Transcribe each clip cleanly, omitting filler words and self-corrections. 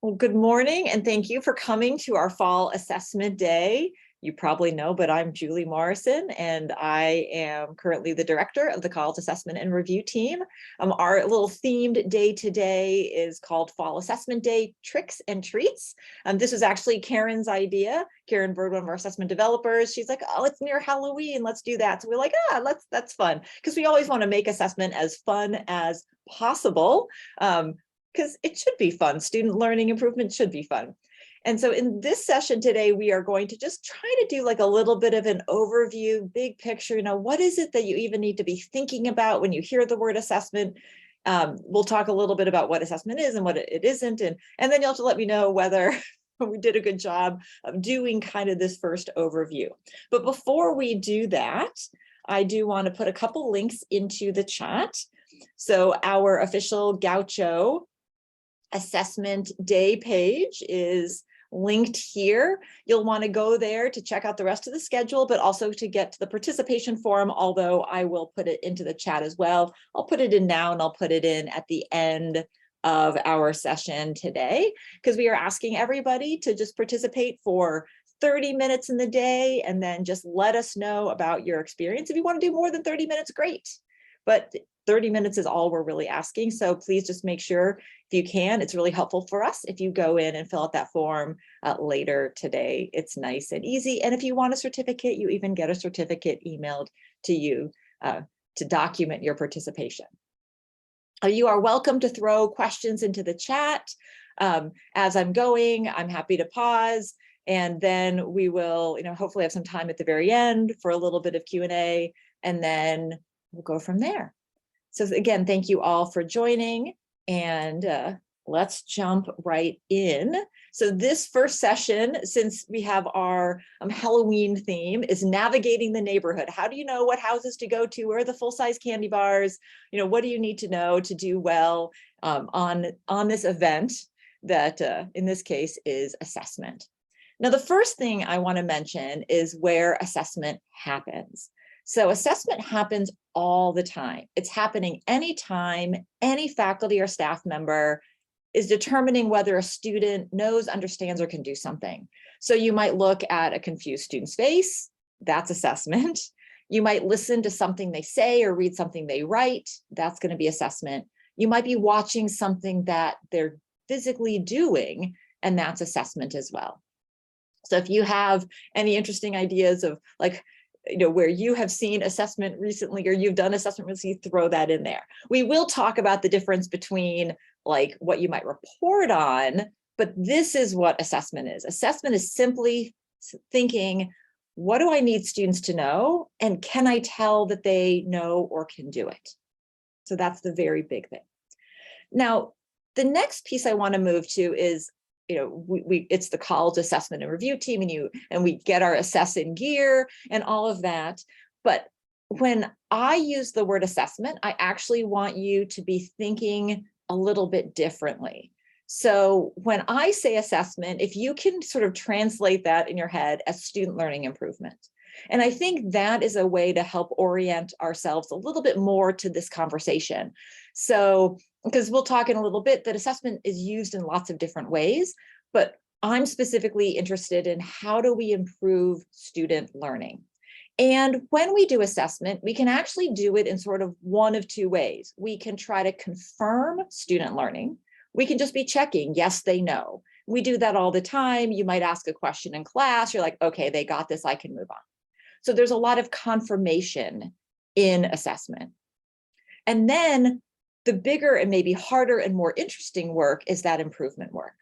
Well, good morning, and thank you for coming to our fall assessment day. You probably know, but I'm Julie Morrison, and I am currently the director of the College Assessment and Review team. Our little themed day today is called Fall Assessment Day Tricks and Treats. This was actually Karen's idea. Karen Bird, one of our assessment developers, she's like, oh, it's near Halloween, let's do that. So we're like, that's fun, because we always want to make assessment as fun as possible. Because it should be fun. Student learning improvement should be fun. And so in this session today, we are going to just try to do like a little bit of an overview, big picture, what is it that you even need to be thinking about when you hear the word assessment? We'll talk a little bit about what assessment is and what it isn't. And then you'll have to let me know whether we did a good job of doing kind of this first overview. But before we do that, I do want to put a couple links into the chat. So our official Gaucho assessment day page is linked here. You'll want to go there to check out the rest of the schedule, but also to get to the participation forum, although I will put it into the chat as well. I'll put it in now and I'll put it in at the end of our session today, because we are asking everybody to just participate for 30 minutes in the day and then just let us know about your experience. If you want to do more than 30 minutes, great. But 30 minutes is all we're really asking. So please just make sure, if you can, it's really helpful for us if you go in and fill out that form later today. It's nice and easy. And if you want a certificate, you even get a certificate emailed to you to document your participation. You are welcome to throw questions into the chat. As I'm going, I'm happy to pause. And then we will, hopefully have some time at the very end for a little bit of Q&A, and then we'll go from there. So again, thank you all for joining, and let's jump right in. So this first session, since we have our Halloween theme, is navigating the neighborhood. How do you know what houses to go to? Where are the full-size candy bars? What do you need to know to do well on this event that in this case is assessment? Now, the first thing I want to mention is where assessment happens. So assessment happens all the time. It's happening anytime any faculty or staff member is determining whether a student knows, understands, or can do something. So you might look at a confused student's face, that's assessment. You might listen to something they say or read something they write, that's going to be assessment. You might be watching something that they're physically doing, and that's assessment as well. So if you have any interesting ideas of where you have seen assessment recently, or you've done assessment recently, throw that in there. We will talk about the difference between what you might report on, but this is what assessment is. Assessment is simply thinking, what do I need students to know? And can I tell that they know or can do it? So that's the very big thing. Now, the next piece I want to move to is, it's the college assessment and review team, and we get our assessing gear and all of that. But when I use the word assessment, I actually want you to be thinking a little bit differently. So when I say assessment, if you can sort of translate that in your head as student learning improvement. And I think that is a way to help orient ourselves a little bit more to this conversation. So, because we'll talk in a little bit that assessment is used in lots of different ways, but I'm specifically interested in how do we improve student learning? And when we do assessment, we can actually do it in sort of one of two ways. We can try to confirm student learning. We can just be checking, yes, they know. We do that all the time. You might ask a question in class. You're like, okay, they got this, I can move on. So there's a lot of confirmation in assessment. And then the bigger and maybe harder and more interesting work is that improvement work.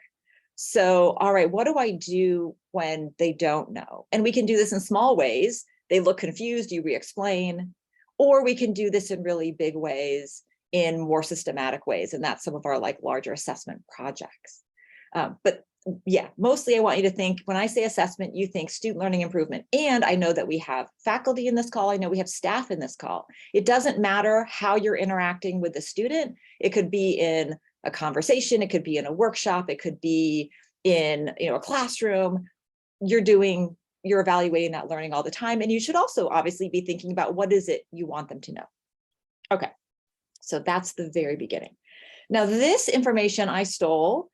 So, all right, what do I do when they don't know? And we can do this in small ways. They look confused, you re-explain, or we can do this in really big ways, in more systematic ways. And that's some of our larger assessment projects. But yeah, mostly I want you to think, when I say assessment, you think student learning improvement. And I know that we have faculty in this call. I know we have staff in this call. It doesn't matter how you're interacting with the student. It could be in a conversation. It could be in a workshop. It could be in a classroom. You're evaluating that learning all the time. And you should also obviously be thinking about what is it you want them to know. Okay, so that's the very beginning. Now, this information I stole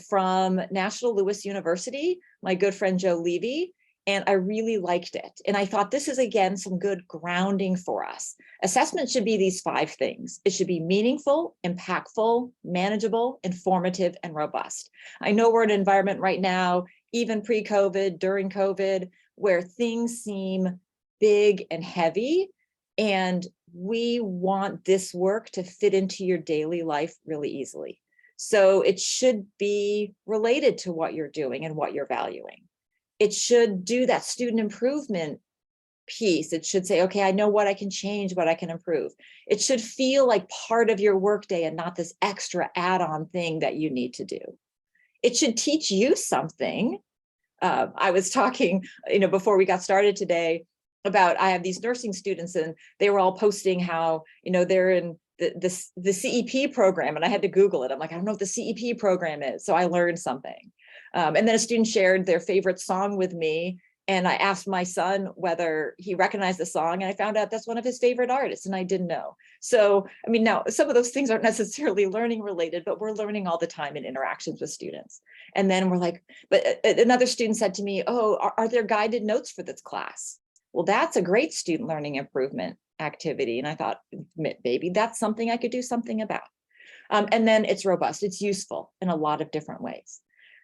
from National Louis University, my good friend Joe Levy, and I really liked it. And I thought this is, again, some good grounding for us. Assessment should be these 5 things. It should be meaningful, impactful, manageable, informative, and robust. I know we're in an environment right now, even pre-COVID, during COVID, where things seem big and heavy, and we want this work to fit into your daily life really easily. So it should be related to what you're doing and what you're valuing. It should do that student improvement piece. It should say, okay, I know what I can change, what I can improve. It should feel like part of your workday and not this extra add-on thing that you need to do. It should teach you something. I was talking, before we got started today about, I have these nursing students and they were all posting how, they're in the CEP program, and I had to Google it. I'm like, I don't know what the CEP program is. So I learned something. And then a student shared their favorite song with me. And I asked my son whether he recognized the song, and I found out that's one of his favorite artists, and I didn't know. So, I mean, now some of those things aren't necessarily learning related, but we're learning all the time in interactions with students. And then we're like, but another student said to me, oh, are there guided notes for this class? Well, that's a great student learning improvement activity. And I thought, maybe that's something I could do something about. And then it's robust, it's useful in a lot of different ways.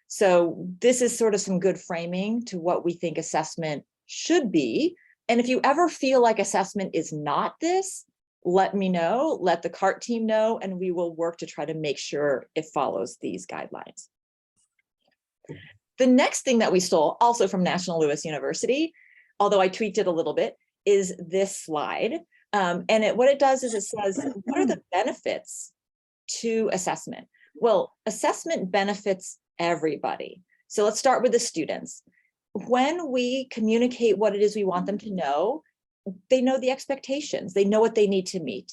So this is sort of some good framing to what we think assessment should be. And if you ever feel like assessment is not this, let me know, let the CART team know, and we will work to try to make sure it follows these guidelines. The next thing that we stole, also from National Louis University, although I tweaked it a little bit, is this slide. And what it does is it says, what are the benefits to assessment? Well, assessment benefits everybody. So let's start with the students. When we communicate what it is we want them to know, they know the expectations, they know what they need to meet.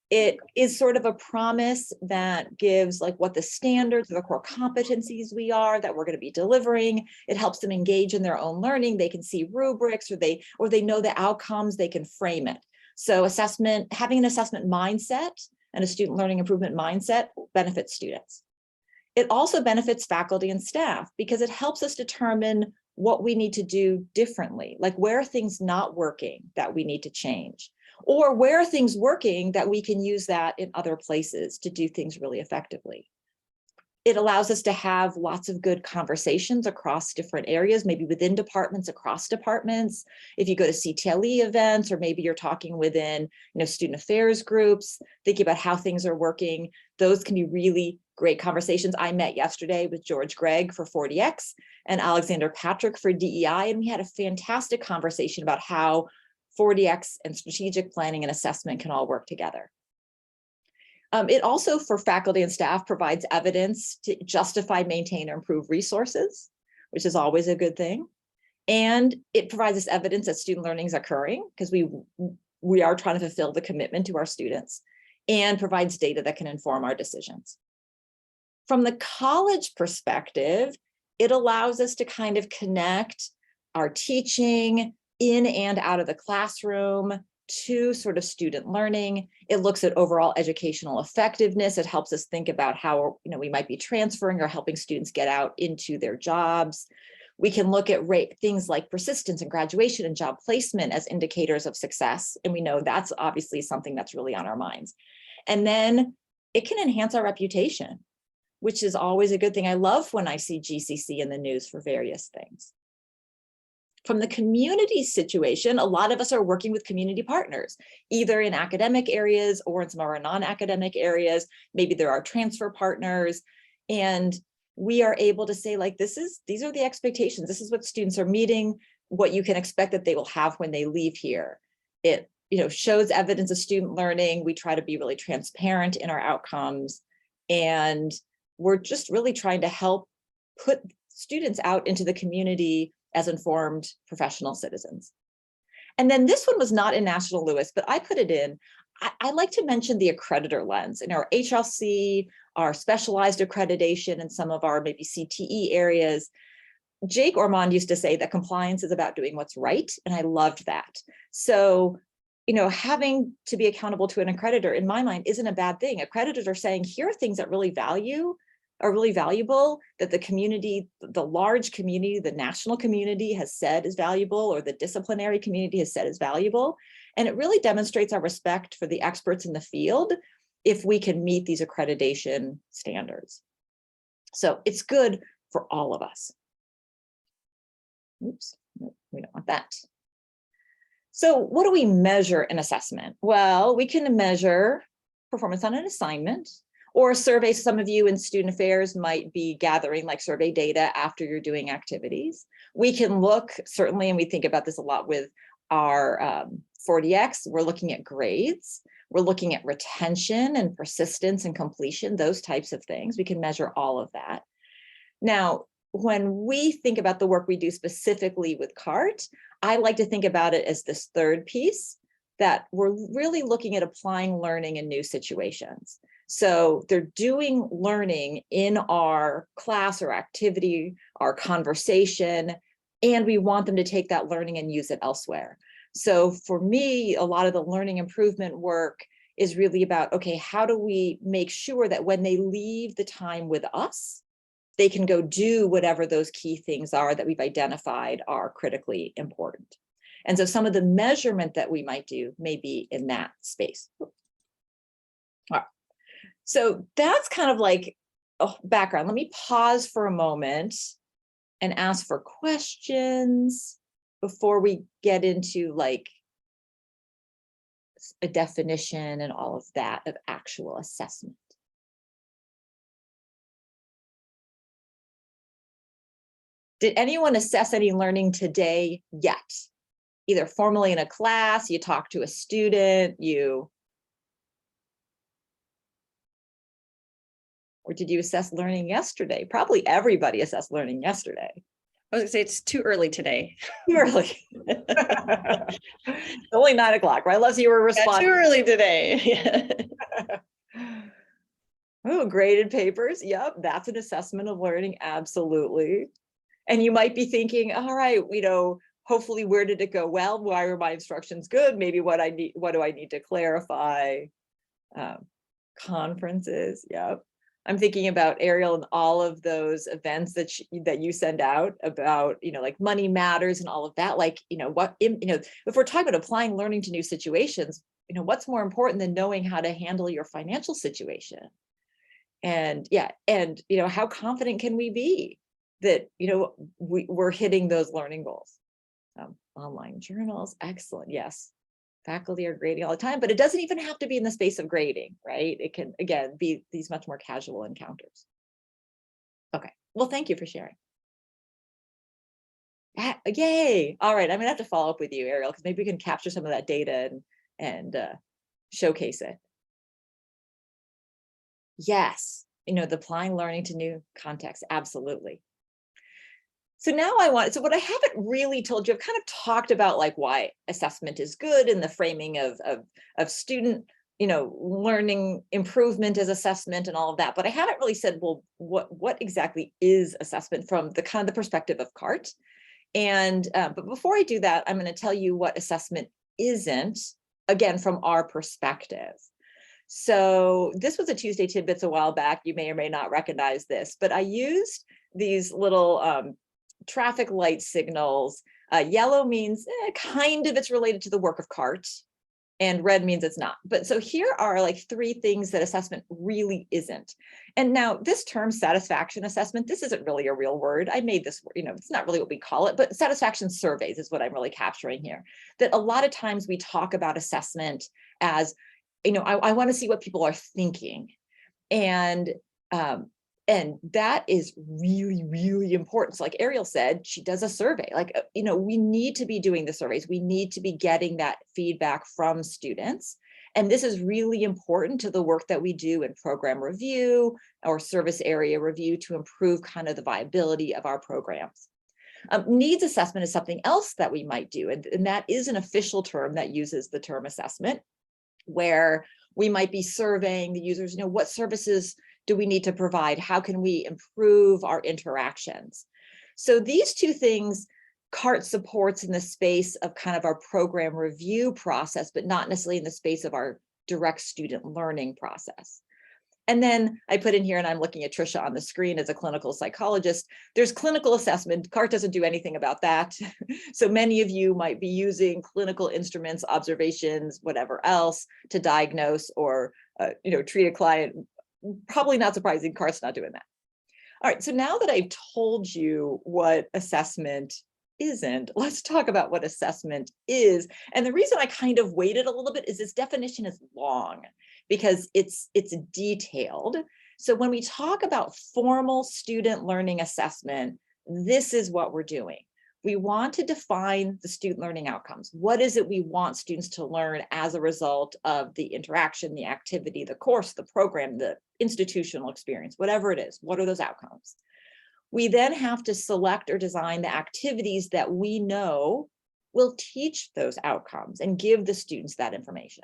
It is sort of a promise that gives like what the standards, the core competencies we are, that we're going to be delivering. It helps them engage in their own learning. They can see rubrics, or they know the outcomes, they can frame it. So assessment, having an assessment mindset and a student learning improvement mindset benefits students. It also benefits faculty and staff because it helps us determine what we need to do differently, like where are things not working that we need to change, or where are things working that we can use that in other places to do things really effectively. It allows us to have lots of good conversations across different areas, maybe within departments, across departments. If you go to CTLE events, or maybe you're talking within, student affairs groups, thinking about how things are working, those can be really great conversations. I met yesterday with George Gregg for 40X and Alexander Patrick for DEI, and we had a fantastic conversation about how 40X and strategic planning and assessment can all work together. It also, for faculty and staff, provides evidence to justify, maintain, or improve resources, which is always a good thing. And it provides us evidence that student learning is occurring, because we are trying to fulfill the commitment to our students, and provides data that can inform our decisions. From the college perspective, it allows us to kind of connect our teaching in and out of the classroom to sort of student learning. It looks at overall educational effectiveness. It helps us think about how we might be transferring or helping students get out into their jobs. We can look at things like persistence and graduation and job placement as indicators of success. And we know that's obviously something that's really on our minds. And then it can enhance our reputation, which is always a good thing. I love when I see GCC in the news for various things. From the community situation, a lot of us are working with community partners, either in academic areas or in some of our non-academic areas. Maybe there are transfer partners, and we are able to say, like, these are the expectations. This is what students are meeting, what you can expect that they will have when they leave here. It shows evidence of student learning. We try to be really transparent in our outcomes, and we're just really trying to help put students out into the community as informed professional citizens. And then this one was not in National Louis, but I put it in. I like to mention the accreditor lens in our HLC, our specialized accreditation, and some of our maybe CTE areas. Jake Ormond used to say that compliance is about doing what's right, and I loved that. So, having to be accountable to an accreditor, in my mind, isn't a bad thing. Accreditors are saying, here are things that really value are really valuable, that the community, the large community, the national community has said is valuable, or the disciplinary community has said is valuable. And it really demonstrates our respect for the experts in the field if we can meet these accreditation standards. So it's good for all of us. Oops, no, we don't want that. So what do we measure in assessment? Well, we can measure performance on an assignment or a survey. Some of you in student affairs might be gathering like survey data after you're doing activities. We can look, certainly, and we think about this a lot with our 4DX, we're looking at grades. We're looking at retention and persistence and completion, those types of things. We can measure all of that. Now, when we think about the work we do specifically with CART, I like to think about it as this third piece, that we're really looking at applying learning in new situations. So they're doing learning in our class or activity, our conversation, and we want them to take that learning and use it elsewhere. So for me, a lot of the learning improvement work is really about, okay, how do we make sure that when they leave the time with us, they can go do whatever those key things are that we've identified are critically important. And so some of the measurement that we might do may be in that space. All right. So that's kind of like a background. Let me pause for a moment and ask for questions before we get into like a definition and all of that of actual assessment. Did anyone assess any learning today yet? Either formally in a class, you talked to a student, or did you assess learning yesterday? Probably everybody assessed learning yesterday. I was gonna say it's too early today. Too early. Only 9 o'clock, right? Unless you were responding. Yeah, too early today. Oh, graded papers. Yep, that's an assessment of learning. Absolutely. And you might be thinking, all right, hopefully, where did it go well? Why were my instructions good? Maybe what do I need to clarify? Conferences. Yep. I'm thinking about Ariel and all of those events that you send out about, like Money Matters and all of that. Like, if we're talking about applying learning to new situations, what's more important than knowing how to handle your financial situation? And yeah, and how confident can we be that we're hitting those learning goals? Online journals, excellent. Yes, faculty are grading all the time, but it doesn't even have to be in the space of grading, right? It can, again, be these much more casual encounters. Okay, well, thank you for sharing. Yay! All right, I'm gonna have to follow up with you, Ariel, because maybe we can capture some of that data and showcase it. Yes, the applying learning to new contexts, absolutely. So now so what I haven't really told you, I've kind of talked about like why assessment is good and the framing of student, learning improvement as assessment and all of that, but I haven't really said, well, what exactly is assessment from the kind of the perspective of CART. And but before I do that, I'm going to tell you what assessment isn't, again, from our perspective. So this was a Tuesday Tidbits a while back. You may or may not recognize this, but I used these little traffic light signals. Yellow means kind of it's related to the work of CART, and red means it's not. But so here are like 3 things that assessment really isn't. And now this term satisfaction assessment, this isn't really a real word. I made this, it's not really what we call it, but satisfaction surveys is what I'm really capturing here. That a lot of times we talk about assessment as, I want to see what people are thinking. And that is really, really important. So like Ariel said, she does a survey. Like, we need to be doing the surveys. We need to be getting that feedback from students. And this is really important to the work that we do in program review or service area review to improve kind of the viability of our programs. Needs assessment is something else that we might do. And that is an official term that uses the term assessment, where we might be surveying the users, what services do we need to provide? How can we improve our interactions? So these 2 things CART supports in the space of kind of our program review process, but not necessarily in the space of our direct student learning process. And then I put in here, and I'm looking at Trisha on the screen as a clinical psychologist, there's clinical assessment. CART doesn't do anything about that. So many of you might be using clinical instruments, observations, whatever else to diagnose or treat a client. Probably not surprising, CART's not doing that. All right, so now that I've told you what assessment isn't, let's talk about what assessment is. And the reason I kind of waited a little bit is this definition is long because it's detailed. So when we talk about formal student learning assessment, this is what we're doing. We want to define the student learning outcomes. What is it we want students to learn as a result of the interaction, the activity, the course, the program, the institutional experience, whatever it is? What are those outcomes? We then have to select or design the activities that we know will teach those outcomes and give the students that information.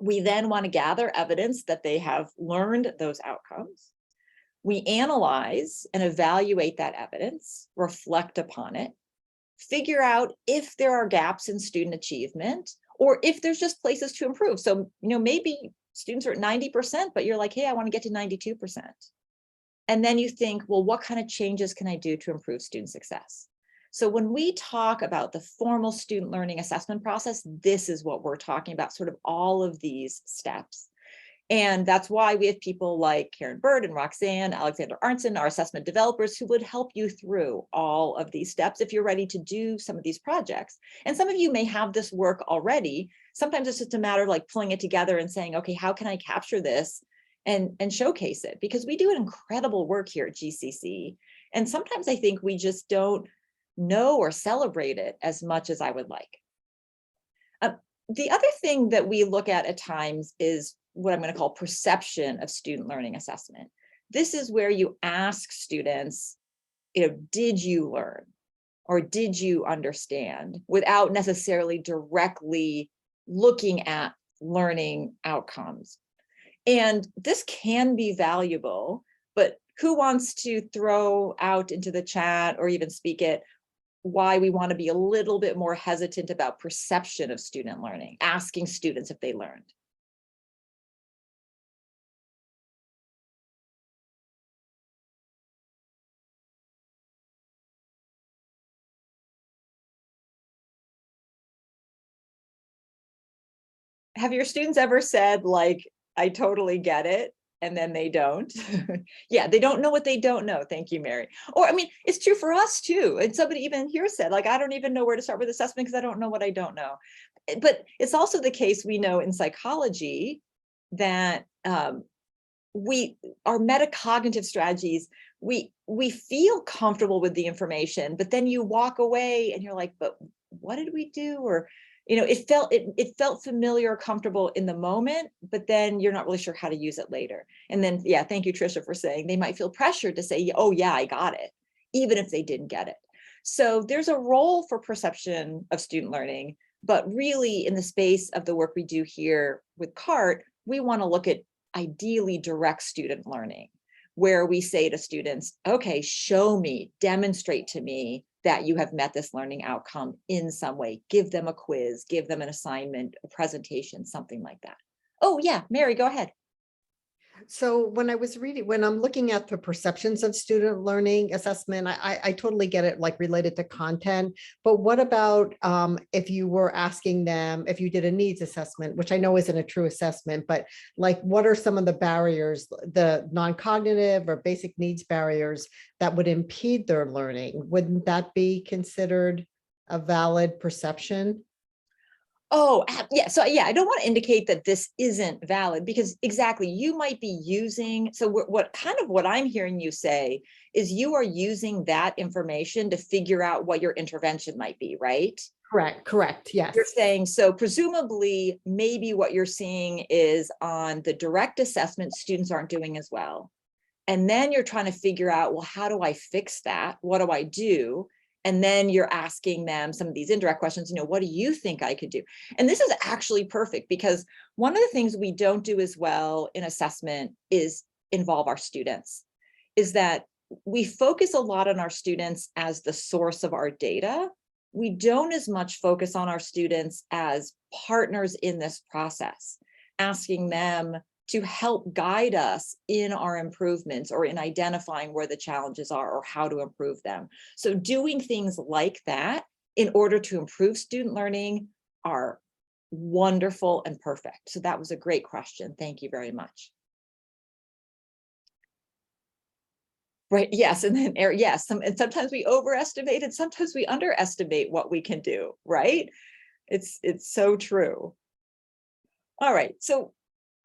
We then want to gather evidence that they have learned those outcomes. We analyze and evaluate that evidence, reflect upon it, figure out if there are gaps in student achievement, or if there's just places to improve. So, maybe students are at 90%, but you're like, hey, I want to get to 92%. And then you think, well, what kind of changes can I do to improve student success? So when we talk about the formal student learning assessment process, this is what we're talking about, sort of all of these steps. And that's why we have people like Karen Bird and Roxanne, Alexander Arntzen, our assessment developers, who would help you through all of these steps if you're ready to do some of these projects. And some of you may have this work already. Sometimes it's just a matter of like pulling it together and saying, okay, how can I capture this and showcase it? Because we do an incredible work here at GCC. And sometimes I think we just don't know or celebrate it as much as I would like. The other thing that we look at times is what I'm going to call perception of student learning assessment. This is where you ask students, did you learn or did you understand, without necessarily directly looking at learning outcomes. And this can be valuable, but who wants to throw out into the chat or even speak it why we want to be a little bit more hesitant about perception of student learning, asking students if they learned? Have your students ever said, like, I totally get it, and then they don't? Yeah, they don't know what they don't know. Thank you, Mary. Or, I mean, it's true for us too. And somebody even here said, like, I don't even know where to start with assessment because I don't know what I don't know. But it's also the case, we know in psychology that our metacognitive strategies, we feel comfortable with the information, but then you walk away and you're like, but what did we do? Or it felt familiar or comfortable in the moment, but then you're not really sure how to use it later. And then, yeah, thank you, Trisha, for saying they might feel pressured to say, oh yeah, I got it, even if they didn't get it. So there's a role for perception of student learning, but really in the space of the work we do here with CART, we want to look at ideally direct student learning, where we say to students, okay, show me, demonstrate to me that you have met this learning outcome in some way. Give them a quiz, give them an assignment, a presentation, something like that. Oh yeah, Mary, go ahead. So when I'm looking at the perceptions of student learning assessment, I totally get it, like related to content. But what about if you were asking them, if you did a needs assessment, which I know isn't a true assessment, but like, what are some of the barriers, the non-cognitive or basic needs barriers that would impede their learning? Wouldn't that be considered a valid perception? Oh, yeah. So yeah, I don't want to indicate that this isn't valid, because exactly, you might be using, so what I'm hearing you say is you are using that information to figure out what your intervention might be, right? Correct. Yes. You're saying, so presumably maybe what you're seeing is on the direct assessment, students aren't doing as well. And then you're trying to figure out, well, how do I fix that? What do I do? And then you're asking them some of these indirect questions, what do you think I could do? And this is actually perfect, because one of the things we don't do as well in assessment is involve our students, is that we focus a lot on our students as the source of our data. We don't as much focus on our students as partners in this process, asking them, to help guide us in our improvements or in identifying where the challenges are or how to improve them. So doing things like that in order to improve student learning are wonderful and perfect. So that was a great question. Thank you very much. Right, yes, and then yes, and sometimes we overestimate and sometimes we underestimate what we can do, right? It's so true. All right, so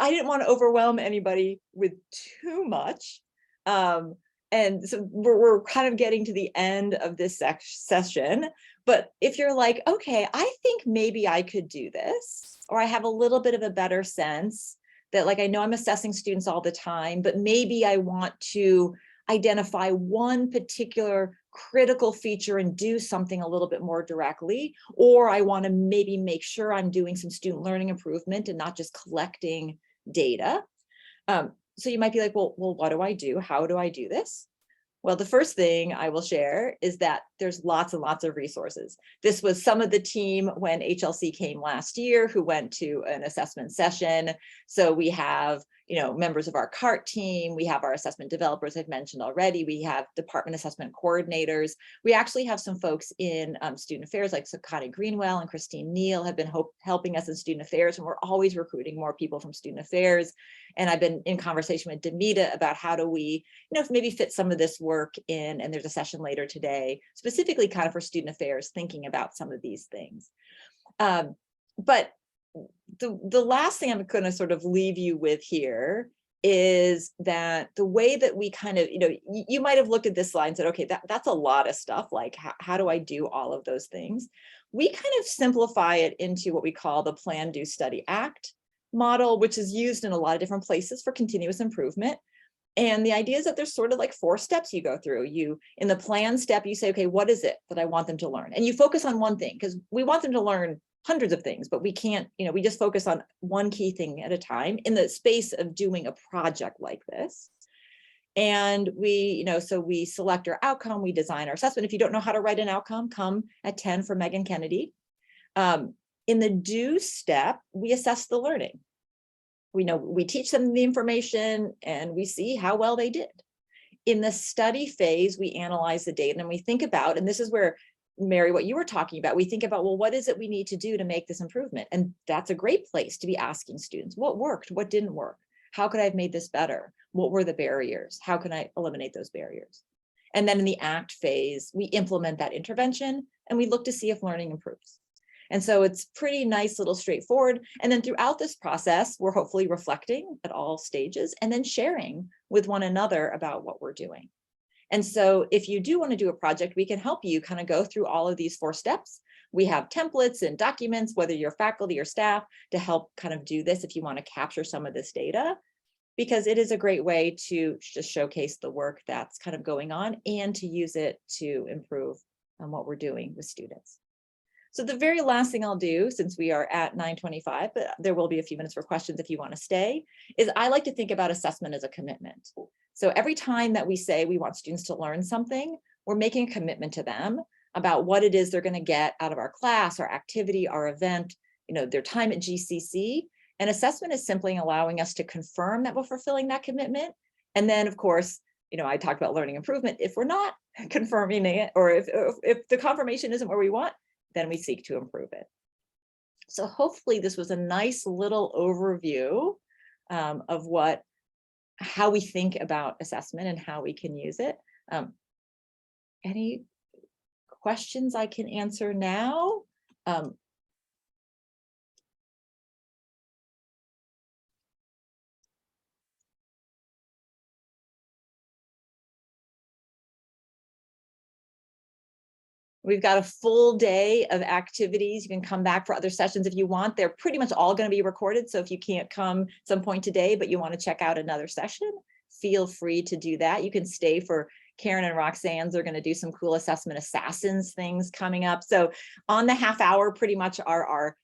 I didn't want to overwhelm anybody with too much. And so we're kind of getting to the end of this session. But if you're like, okay, I think maybe I could do this, or I have a little bit of a better sense that, like, I know I'm assessing students all the time, but maybe I want to identify one particular critical feature and do something a little bit more directly, or I want to maybe make sure I'm doing some student learning improvement and not just collecting data. So you might be like, well, what do I do? How do I do this? Well, the first thing I will share is that there's lots and lots of resources. This was some of the team when HLC came last year who went to an assessment session. So we have, members of our CART team, we have our assessment developers I've mentioned already, we have department assessment coordinators. We actually have some folks in student affairs like Sakani Greenwell and Christine Neal have been helping us in student affairs, and we're always recruiting more people from student affairs. And I've been in conversation with Demita about how do we, maybe fit some of this work in, and there's a session later today, specifically kind of for student affairs, thinking about some of these things. But the last thing I'm going to sort of leave you with here is that the way that we kind of, you might have looked at this slide and said, okay, that's a lot of stuff. Like, how do I do all of those things? We kind of simplify it into what we call the Plan, Do, Study, Act model, which is used in a lot of different places for continuous improvement. And the idea is that there's sort of like 4 steps you go through. In the plan step, you say, okay, what is it that I want them to learn? And you focus on one thing, because we want them to learn hundreds of things, but we can't, we just focus on one key thing at a time in the space of doing a project like this. And we, so we select our outcome, we design our assessment. If you don't know how to write an outcome, come at 10 for Megan Kennedy. In the do step, we assess the learning. We teach them the information and we see how well they did. In the study phase, we analyze the data and we think about, and this is where, Mary, what you were talking about, we think about, well, what is it we need to do to make this improvement? And that's a great place to be asking students, what worked, what didn't work? How could I have made this better? What were the barriers? How can I eliminate those barriers? And then in the act phase, we implement that intervention and we look to see if learning improves. And so it's pretty nice, little straightforward. And then throughout this process, we're hopefully reflecting at all stages and then sharing with one another about what we're doing. And so if you do want to do a project, we can help you kind of go through all of these 4 steps. We have templates and documents, whether you're faculty or staff, to help kind of do this if you want to capture some of this data, because it is a great way to just showcase the work that's kind of going on and to use it to improve on what we're doing with students. So the very last thing I'll do, since we are at 9:25, but there will be a few minutes for questions if you want to stay, is I like to think about assessment as a commitment. So every time that we say we want students to learn something, we're making a commitment to them about what it is they're going to get out of our class, our activity, our event, their time at GCC. And assessment is simply allowing us to confirm that we're fulfilling that commitment. And then, of course, I talked about learning improvement. If we're not confirming it, or if the confirmation isn't where we want, then we seek to improve it. So hopefully this was a nice little overview of how we think about assessment and how we can use it. Any questions I can answer now? We've got a full day of activities. You can come back for other sessions if you want. They're pretty much all going to be recorded. So if you can't come some point today, but you want to check out another session, feel free to do that. You can stay for Karen and Roxanne's. They're going to do some cool assessment assassins things coming up. So on the half hour, pretty much are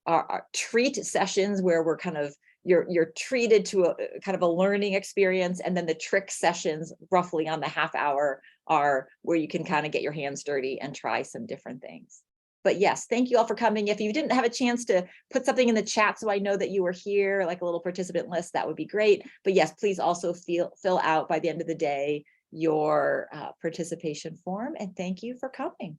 our treat sessions where we're kind of, you're treated to a kind of a learning experience. And then the trick sessions roughly on the half hour are where you can kind of get your hands dirty and try some different things. But yes, thank you all for coming. If you didn't have a chance to put something in the chat so I know that you were here, like a little participant list, that would be great. But yes, please also fill out by the end of the day your participation form. And thank you for coming.